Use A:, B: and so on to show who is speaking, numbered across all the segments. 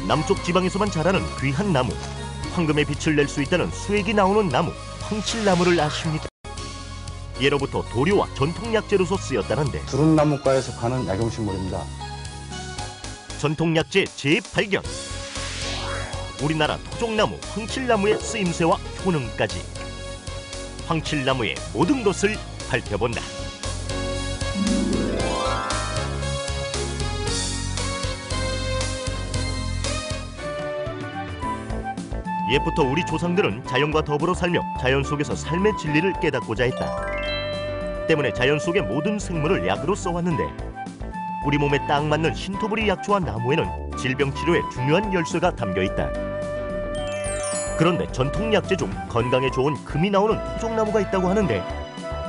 A: 남쪽 지방에서만 자라는 귀한 나무, 황금의 빛을 낼 수 있다는 수액이 나오는 나무, 황칠나무를 아십니까? 예로부터 도료와 전통 약재로서 쓰였다는데
B: 두릅나무과에 속하는 약용식물입니다.
A: 전통 약재 재발견! 우리나라 토종나무 황칠나무의 쓰임새와 효능까지 황칠나무의 모든 것을 밝혀본다. 옛부터 우리 조상들은 자연과 더불어 살며 자연 속에서 삶의 진리를 깨닫고자 했다. 때문에 자연 속의 모든 생물을 약으로 써왔는데 우리 몸에 딱 맞는 신토부리 약초와 나무에는 질병 치료에 중요한 열쇠가 담겨있다. 그런데 전통 약재 중 건강에 좋은 금이 나오는 토종나무가 있다고 하는데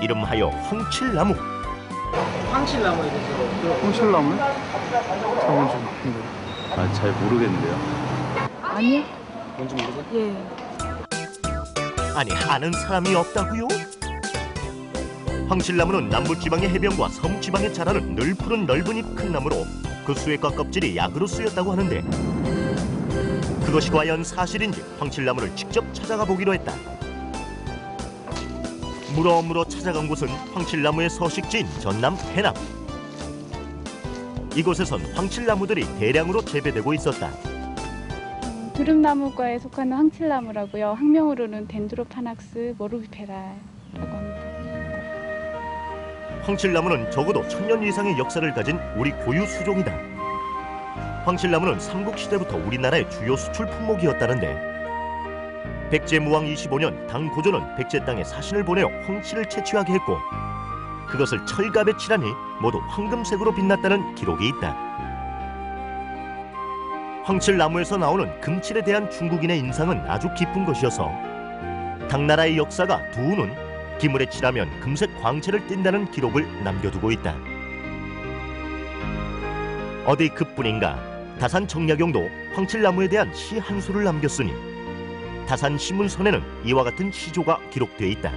A: 이름하여 황칠나무.
C: 황칠나무에 대해서 들어보셨어요?
D: 황칠나무요?
B: 잘 모르겠는데요.
E: 아니요.
D: 뭔지 모르세요?
E: 예.
A: 아니, 아는 사람이 없다고요? 황칠나무는 남부지방의 해변과 서북지방에 자라는 늘 푸른 넓은 잎 큰 나무로 그 수액과 껍질이 약으로 쓰였다고 하는데 그것이 과연 사실인지 황칠나무를 직접 찾아가 보기로 했다. 물어 찾아간 곳은 황칠나무의 서식지인 전남 해남. 이곳에선 황칠나무들이 대량으로 재배되고 있었다.
E: 두릅나무과에 속하는 황칠나무라고요. 학명으로는 덴드로파낙스 모르비페라라고 합니다.
A: 황칠나무는 적어도 1000년 이상의 역사를 가진 우리 고유 수종이다. 황칠나무는 삼국시대부터 우리나라의 주요 수출 품목이었다는데 백제무왕 25년 당 고조는 백제 땅에 사신을 보내어 황칠을 채취하게 했고 그것을 철갑에 칠하니 모두 황금색으로 빛났다는 기록이 있다. 황칠나무에서 나오는 금칠에 대한 중국인의 인상은 아주 깊은 것이어서 당나라의 역사가 두우는 기물에 칠하면 금색 광채를 띈다는 기록을 남겨두고 있다. 어디 그뿐인가 다산 정약용도 황칠나무에 대한 시 한 수를 남겼으니 다산 신문선에는 이와 같은 시조가 기록되어 있다.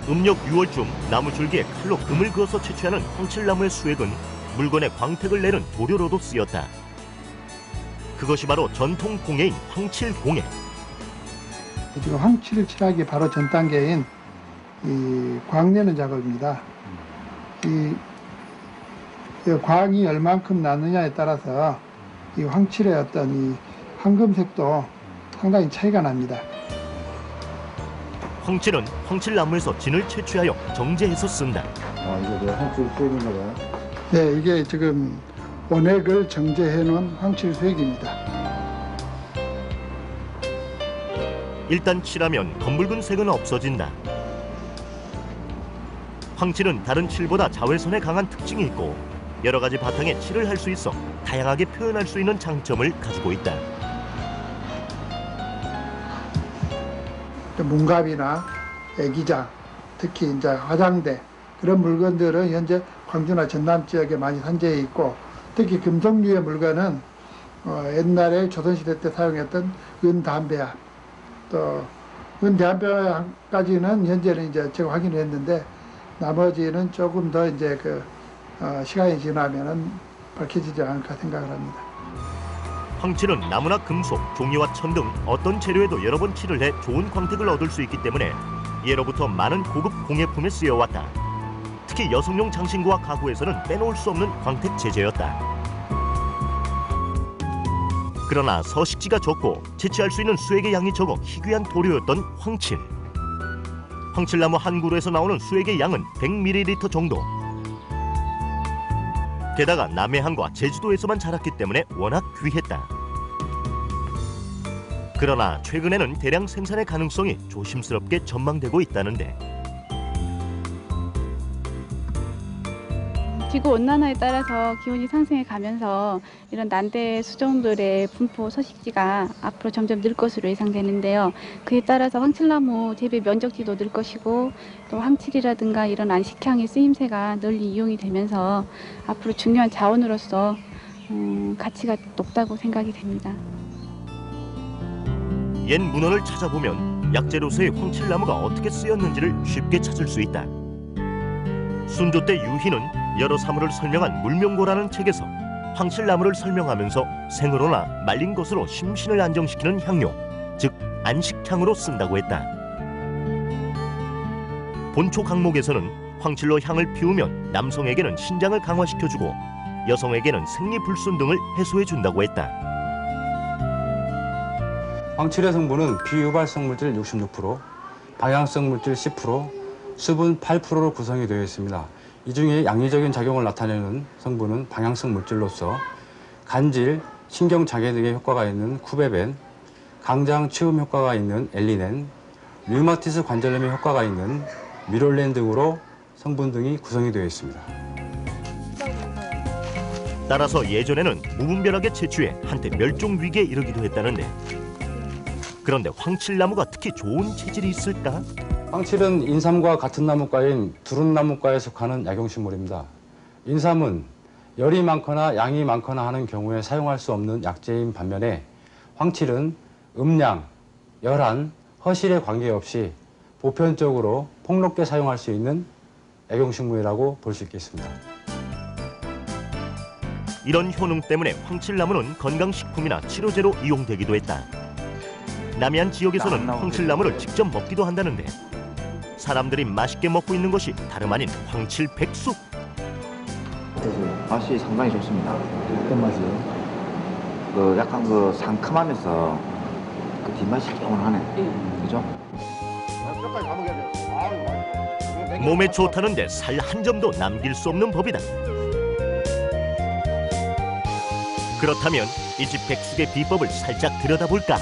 A: 음력 6월쯤 나무 줄기에 칼로 금을 그어서 채취하는 황칠나무의 수액은 물건에 광택을 내는 도료로도 쓰였다. 그것이 바로 전통 공예인 황칠공예.
D: 지금 황칠을 칠하기 바로 전 단계인 이 광내는 작업입니다. 이 광이 얼만큼 나느냐에 따라서 이 황칠의 어떤 이 황금색도 상당히 차이가 납니다.
A: 황칠은 황칠나무에서 진을 채취하여 정제해서 쓴다.
B: 이게 내 황칠 수액인가 봐요.
D: 네, 이게 지금 원액을 정제해 놓은 황칠 수액입니다.
A: 일단 칠하면 검붉은 색은 없어진다. 황칠은 다른 칠보다 자외선에 강한 특징이 있고 여러 가지 바탕에 칠을 할 수 있어 다양하게 표현할 수 있는 장점을 가지고 있다.
D: 문갑이나 애기장, 특히 이제 화장대 그런 물건들은 현재 광주나 전남 지역에 많이 산재해 있고 특히 금속류의 물건은 옛날에 조선시대 때 사용했던 은담배합 또 은대합배합까지는 현재는 이제 제가 확인을 했는데 나머지는 조금 더 이제 시간이 지나면은 밝혀지지 않을까 생각을 합니다.
A: 황칠은 나무나 금속, 종이와 천 등 어떤 재료에도 여러 번 칠을 해 좋은 광택을 얻을 수 있기 때문에 예로부터 많은 고급 공예품에 쓰여왔다. 특히 여성용 장신구와 가구에서는 빼놓을 수 없는 광택 제재였다. 그러나 서식지가 적고 채취할 수 있는 수액의 양이 적어 희귀한 도료였던 황칠. 황칠나무 한 그루에서 나오는 수액의 양은 100ml 정도. 게다가 남해안과 제주도에서만 자랐기 때문에 워낙 귀했다. 그러나 최근에는 대량 생산의 가능성이 조심스럽게 전망되고 있다는데
E: 지구 온난화에 따라서 기온이 상승해 가면서 이런 난대 수종들의 분포 서식지가 앞으로 점점 늘 것으로 예상되는데요. 그에 따라서 황칠나무 재배 면적지도 늘 것이고 또 황칠이라든가 이런 안식향의 쓰임새가 널리 이용이 되면서 앞으로 중요한 자원으로서 가치가 높다고 생각이 됩니다.
A: 옛 문헌을 찾아보면 약재로서의 황칠나무가 어떻게 쓰였는지를 쉽게 찾을 수 있다. 순조 때 유희는 여러 사물을 설명한 물명고라는 책에서 황칠나무를 설명하면서 생으로나 말린 것으로 심신을 안정시키는 향료, 즉 안식향으로 쓴다고 했다. 본초 강목에서는 황칠로 향을 피우면 남성에게는 신장을 강화시켜주고 여성에게는 생리불순 등을 해소해준다고 했다.
B: 황칠의 성분은 비유발성 물질 66%, 방향성 물질 10%, 수분 8%로 구성이 되어 있습니다. 이 중에 양리적인 작용을 나타내는 성분은 방향성 물질로서 간질, 신경장애 등의 효과가 있는 쿠베벤, 강장 치움 효과가 있는 엘리넨, 류마티스 관절염에 효과가 있는 미롤렌 등으로 성분 등이 구성이 되어 있습니다.
A: 따라서 예전에는 무분별하게 채취해 한때 멸종 위기에 이르기도 했다는데, 그런데 황칠나무가 특히 좋은 체질이 있을까?
B: 황칠은 인삼과 같은 나무과인 두릅나무과에 속하는 약용식물입니다. 인삼은 열이 많거나 양이 많거나 하는 경우에 사용할 수 없는 약재인 반면에 황칠은 음양, 열한, 허실에 관계없이 보편적으로 폭넓게 사용할 수 있는 약용식물이라고 볼 수 있겠습니다.
A: 이런 효능 때문에 황칠나무는 건강식품이나 치료제로 이용되기도 했다. 남해안 지역에서는 황칠나무를 직접 먹기도 한다는데, 사람들이 맛있게 먹고 있는 것이 다름 아닌 황칠백숙.
F: 맛이 상당히 좋습니다.
B: 어떤 맛이요?
F: 약간 상큼하면서 뒷맛이 개운하네. 그죠?
A: 몸에 좋다는데 살 한 점도 남길 수 없는 법이다. 그렇다면 이 집 백숙의 비법을 살짝 들여다볼까?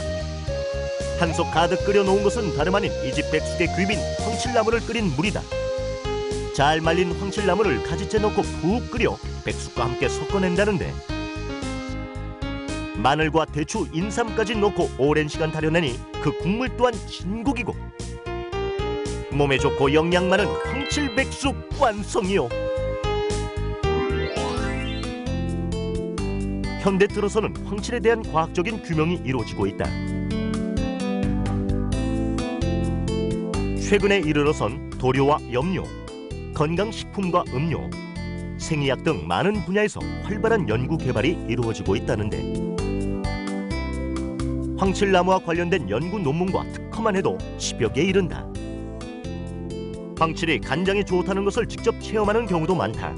A: 한솥 가득 끓여 놓은 것은 다름 아닌 이 집 백숙의 귀빈 황칠나무를 끓인 물이다. 잘 말린 황칠나무를 가지째 넣고 푹 끓여 백숙과 함께 섞어낸다는데, 마늘과 대추, 인삼까지 넣고 오랜 시간 달여내니 그 국물 또한 진국이고 몸에 좋고 영양 많은 황칠백숙 완성이요. 현대 들어서는 황칠에 대한 과학적인 규명이 이루어지고 있다. 최근에 이르러선 도료와 염료, 건강식품과 음료, 생의학 등 많은 분야에서 활발한 연구 개발이 이루어지고 있다는데, 황칠나무와 관련된 연구 논문과 특허만 해도 10여 개에 이른다. 황칠이 간장에 좋다는 것을 직접 체험하는 경우도 많다.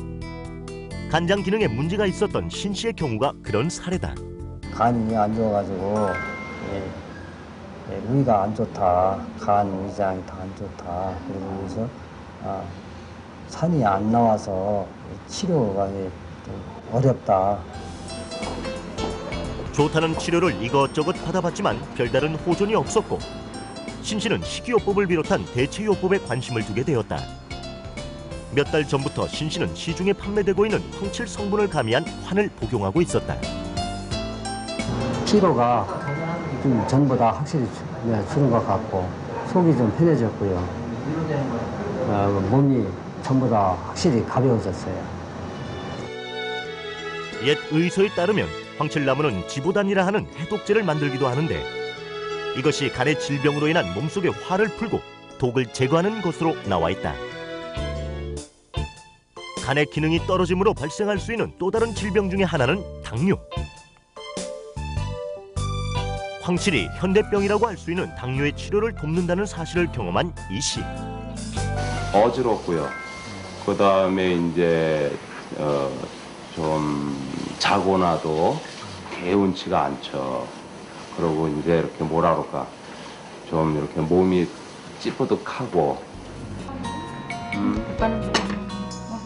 A: 간장 기능에 문제가 있었던 신 씨의 경우가 그런 사례다.
G: 간이 안 좋아가지고 위가 안 좋다, 간 위장이 다 안 좋다. 그래서 산이 안 나와서 치료가 좀 어렵다.
A: 좋다는 치료를 이것저것 받아봤지만 별다른 호전이 없었고, 신 씨는 식이요법을 비롯한 대체요법에 관심을 두게 되었다. 몇 달 전부터 신 씨는 시중에 판매되고 있는 황칠 성분을 가미한 환을 복용하고 있었다.
G: 피로가 좀 전보다 확실히 줄은 것 같고 속이 좀 편해졌고요. 몸이 전보다 확실히 가벼워졌어요.
A: 옛 의서에 따르면 황칠나무는 지보단이라 하는 해독제를 만들기도 하는데, 이것이 간의 질병으로 인한 몸속의 화를 풀고 독을 제거하는 것으로 나와 있다. 간의 기능이 떨어짐으로 발생할 수 있는 또 다른 질병 중에 하나는 당뇨. 황칠이 현대병이라고 할 수 있는 당뇨의 치료를 돕는다는 사실을 경험한 이 씨.
H: 어지럽고요. 그 다음에 이제 좀 자고 나도 개운치가 않죠. 그리고 이제 이렇게 뭐라 그럴까, 좀 이렇게 몸이 찌뿌득하고.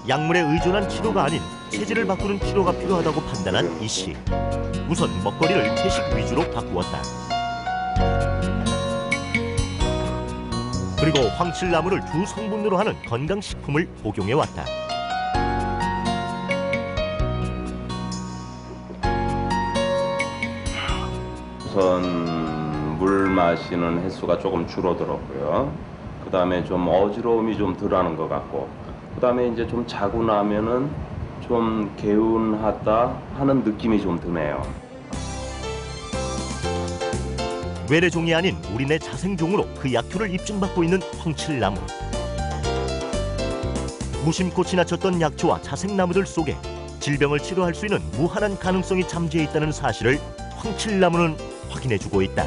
A: 약물에 의존한 치료가 아닌 체질을 바꾸는 치료가 필요하다고 판단한 이 씨. 우선 먹거리를 채식 위주로 바꾸었다. 그리고 황칠나무를 주 성분으로 하는 건강식품을 복용해왔다.
H: 우선 물 마시는 횟수가 조금 줄어들었고요. 그 다음에 좀 어지러움이 좀 덜하는 것 같고, 그 다음에 이제 좀 자고 나면은 좀 개운하다 하는 느낌이 좀 드네요.
A: 외래종이 아닌 우리네 자생종으로 그 약효를 입증받고 있는 황칠나무. 무심코 지나쳤던 약초와 자생나무들 속에 질병을 치료할 수 있는 무한한 가능성이 잠재해 있다는 사실을 황칠나무는 확인해주고 있다.